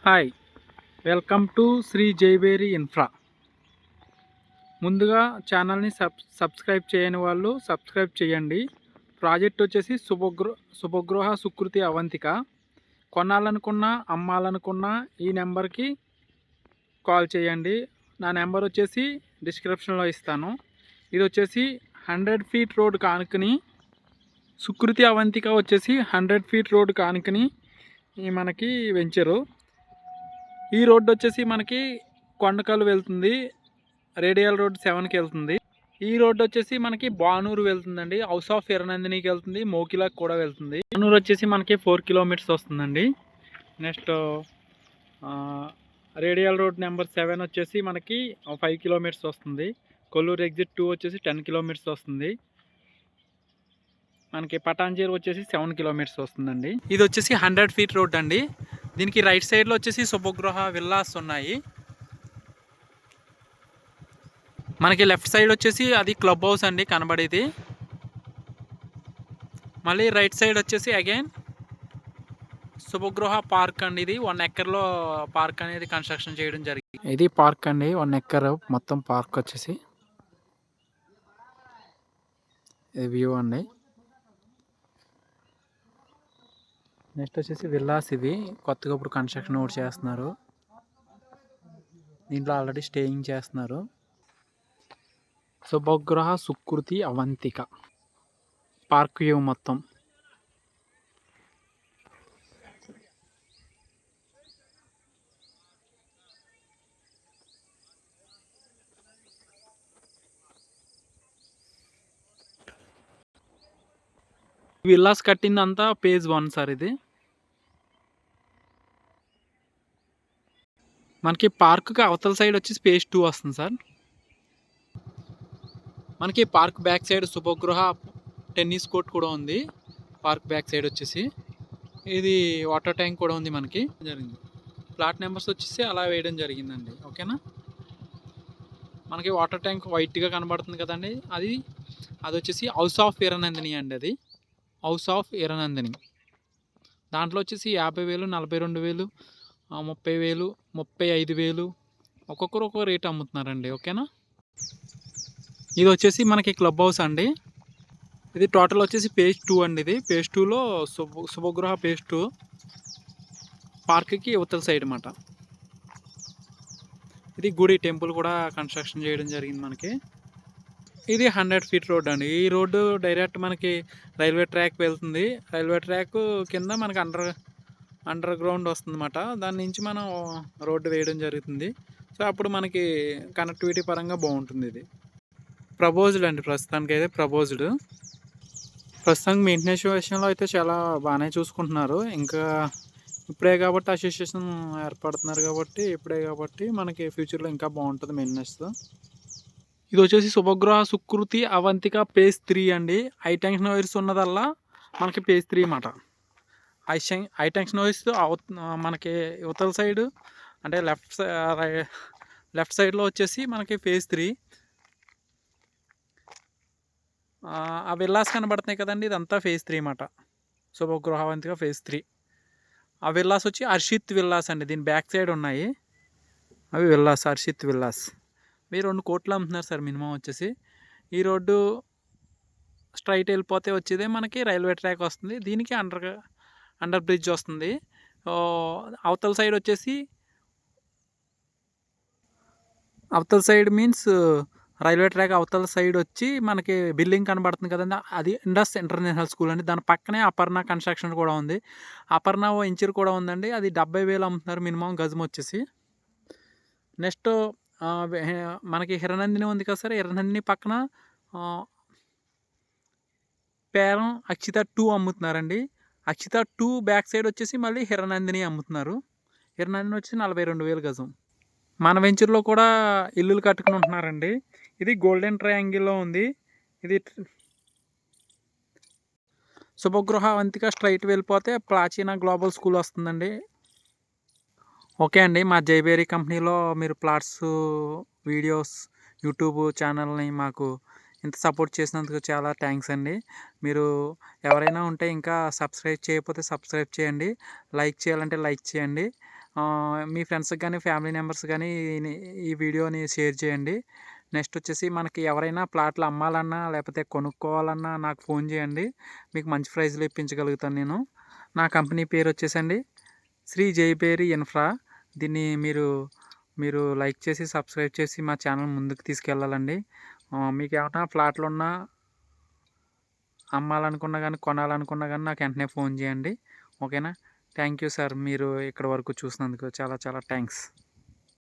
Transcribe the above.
Hi, welcome to Sri Jaiveri Infra. ముందుగా ఛానల్ని subscribe చేయని వాళ్ళు సబ్స్క్రైబ్ చేయండి. ప్రాజెక్ట్ వచ్చేసి శుభగృహ సుకృతి అవంతిక. కొనాలనుకున్నా అమ్మాలనుకున్నా ఈ నెంబర్కి కాల్ చేయండి. నా నెంబర్ వచ్చేసి డిస్క్రిప్షన్లో ఇస్తాను. ఇది వచ్చేసి 100 ఫీట్ రోడ్ కానుకని, సుకృతి అవంతిక వచ్చేసి 100 ఫీట్ రోడ్ కానుకని మనకి వెంచరు. ఈ రోడ్డు వచ్చేసి మనకి కొండకల్లు వెళ్తుంది, రేడియల్ రోడ్ 7కి వెళ్తుంది. ఈ రోడ్డు వచ్చేసి మనకి బానూరు వెళ్తుందండి, హౌస్ ఆఫ్ ఎర్రనందినికి వెళ్తుంది, మోకిలాకి కూడా వెళ్తుంది. బానూరు వచ్చేసి మనకి 4 కిలోమీటర్స్ వస్తుందండి. నెక్స్ట్ రేడియల్ రోడ్ నెంబర్ 7 వచ్చేసి మనకి 5 కిలోమీటర్స్ వస్తుంది. కొల్లూరు ఎగ్జిట్ 2 వచ్చేసి 10 కిలోమీటర్స్ వస్తుంది. మనకి పటాన్చేరు వచ్చేసి 7 కిలోమీటర్స్ వస్తుందండి. ఇది వచ్చేసి 100 ఫీట్ రోడ్ అండి. దీనికి రైట్ సైడ్లో వచ్చేసి శుభగృహ విల్లాస్ ఉన్నాయి. మనకి లెఫ్ట్ సైడ్ వచ్చేసి అది క్లబ్ హౌస్ అండి కనబడేది. మళ్ళీ రైట్ సైడ్ వచ్చేసి అగైన్ శుభగృహ పార్క్ అండి. ఇది 1 ఎకర్లో పార్క్ అనేది కన్స్ట్రక్షన్ చేయడం జరిగింది. ఇది పార్క్ అండి, 1 ఎకర్ మొత్తం పార్క్ వచ్చేసి. ఇది వ్యూ అండి. నెక్స్ట్ వచ్చేసి విల్లాస్. ఇవి కొత్తగా ఇప్పుడు కన్స్ట్రక్షన్ కూడా చేస్తున్నారు. దీంట్లో ఆల్రెడీ స్టేయింగ్ చేస్తున్నారు. శుభగృహ సుకృతి అవంతిక పార్క్ వ్యూ మొత్తం. విల్లాస్ కట్టిందంతా phase 1 సార్. ఇది మనకి పార్క్కి అవతల సైడ్ వచ్చి phase 2 వస్తుంది సార్. మనకి park back side Shubhagruha tennis court కూడా ఉంది. పార్క్ బ్యాక్ సైడ్ వచ్చేసి ఇది వాటర్ ట్యాంక్ కూడా ఉంది మనకి. జరిగింది ప్లాట్ నెంబర్స్ వచ్చేసి అలా వేయడం జరిగిందండి. ఓకేనా. మనకి వాటర్ ట్యాంక్ వైట్గా కనబడుతుంది కదండి, అది వచ్చేసి హౌస్ ఆఫ్ ఎర్రనందిని అండి. అది హౌస్ ఆఫ్ ఎర్రనందిని. దాంట్లో వచ్చేసి 50,000, 42,000, 30,000, 35,000 ఒక్కొక్కరు ఒక్కొక్క రేట్ అమ్ముతున్నారండి. ఓకేనా. ఇది వచ్చేసి మనకి క్లబ్ హౌస్ అండి. ఇది టోటల్ వచ్చేసి phase 2 అండి. ఇది phase 2లో శుభగృహ phase 2 పార్క్కి ఉత్తర సైడ్ అన్నమాట. ఇది గుడి టెంపుల్ కూడా కన్స్ట్రక్షన్ చేయడం జరిగింది మనకి. ఇది 100 ఫీట్ రోడ్ అండి. ఈ రోడ్డు డైరెక్ట్ మనకి రైల్వే ట్రాక్ వెళ్తుంది. రైల్వే ట్రాక్ కింద మనకి అండర్ గ్రౌండ్ వస్తుంది అన్నమాట. దాని నుంచి మనం రోడ్డు వేయడం జరుగుతుంది. సో అప్పుడు మనకి కనెక్టివిటీ పరంగా బాగుంటుంది. ఇది ప్రపోజ్డ్ అండి, ప్రస్తుతానికి అయితే ప్రపోజ్డ్. ప్రస్తుతానికి మెయింటెనెన్స్ విషయంలో అయితే చాలా బాగానే చూసుకుంటున్నారు. ఇంకా ఇప్పుడే కాబట్టి అసోసియేషన్ ఏర్పడుతున్నారు కాబట్టి, మనకి ఫ్యూచర్లో ఇంకా బాగుంటుంది మెయింటెనెన్స్. ఇది వచ్చేసి శుభగృహ సుకృతి అవంతిక phase 3 అండి. హై టెన్షన్ వైర్స్ ఉన్నదల్లా మనకి phase 3 అన్నమాట. హై టెన్షన్ వైర్స్ మనకి యువతల సైడ్ అంటే లెఫ్ట్ సైడ్లో వచ్చేసి మనకి phase 3. ఆ విల్లాస్ కనబడుతున్నాయి కదండి, ఇదంతా phase 3 అన్నమాట. శుభగృహ అవంతిక phase 3. ఆ విల్లాస్ వచ్చి హర్షిత్ విల్లాస్ అండి. దీని బ్యాక్ సైడ్ ఉన్నాయి అవి విల్లాస్, హర్షిత్ విల్లాస్. మీరు 2 కోట్లు అమ్ముతున్నారు సార్ మినిమం వచ్చేసి. ఈ రోడ్డు స్ట్రైట్ వెళ్ళిపోతే వచ్చేదే మనకి రైల్వే ట్రాక్ వస్తుంది. దీనికి అండర్ బ్రిడ్జ్ వస్తుంది. అవతల సైడ్ వచ్చేసి అవతల సైడ్ మీన్స్ రైల్వే ట్రాక్ అవతల సైడ్ వచ్చి మనకి బిల్డింగ్ కనబడుతుంది కదండి, అది ఇండస్ ఇంటర్నేషనల్ స్కూల్ అండి. దాని పక్కనే అపర్ణ కన్స్ట్రక్షన్ కూడా ఉంది. అపర్ణ వెంచర్ కూడా ఉందండి. అది 70,000 అమ్ముతున్నారు మినిమం గజం వచ్చేసి. నెక్స్ట్ మనకి హిరణందిని ఉంది కదా సార్, హిరణందిని పక్కన పేరం అక్షిత 2 అమ్ముతున్నారండి. అక్షిత 2 బ్యాక్ సైడ్ వచ్చేసి మళ్ళీ హిరణందిని అమ్ముతున్నారు. హిరణందిని వచ్చి 42,000 గజం. మన వెంచర్లో కూడా ఇల్లులు కట్టుకుని ఉంటున్నారండి. ఇది గోల్డెన్ ట్రయాంగిల్లో ఉంది. ఇది శుభగృహ అవంతిక స్ట్రైట్ వెళ్ళిపోతే ప్రాచీన గ్లోబల్ స్కూల్ వస్తుందండి. ఓకే అండి, మా జైబేరీ కంపెనీలో మీరు ప్లాట్స్, వీడియోస్, యూట్యూబ్ ఛానల్ని మాకు ఇంత సపోర్ట్ చేసినందుకు చాలా థ్యాంక్స్ అండి. మీరు ఎవరైనా ఉంటే ఇంకా సబ్స్క్రైబ్ చేయకపోతే సబ్స్క్రైబ్ చేయండి. లైక్ చేయాలంటే లైక్ చేయండి. మీ ఫ్రెండ్స్‌కి గానీ, ఫ్యామిలీ మెంబర్స్ గానీ ఈ వీడియోని షేర్ చేయండి. నెక్స్ట్ వచ్చేసి మనకి ఎవరైనా ప్లాట్లు అమ్మాలన్నా, లేపోతే కొనుక్కోవాలన్నా నాకు ఫోన్ చేయండి. మీకు మంచి ప్రైస్‌లో ఇప్పించగలుగుతాను నేను. నా కంపెనీ పేరొచ్చేసండి శ్రీ జైబేరి ఇన్ఫ్రా. దీన్ని మీరు మీరు లైక్ చేసి, సబ్స్క్రైబ్ చేసి మా ఛానల్ ముందుకు తీసుకెళ్ళాలండి. మీకేమన్నా ప్లాట్లున్నా, అమ్మాలనుకున్నా గానీ, కొనాలనుకున్నా గానీ నాకు వెంటనే ఫోన్ చేయండి. ఓకేనా? Thank you sir. మీరు ఇక్కడి వరకు చూసినందుకు చాలా చాలా థాంక్స్.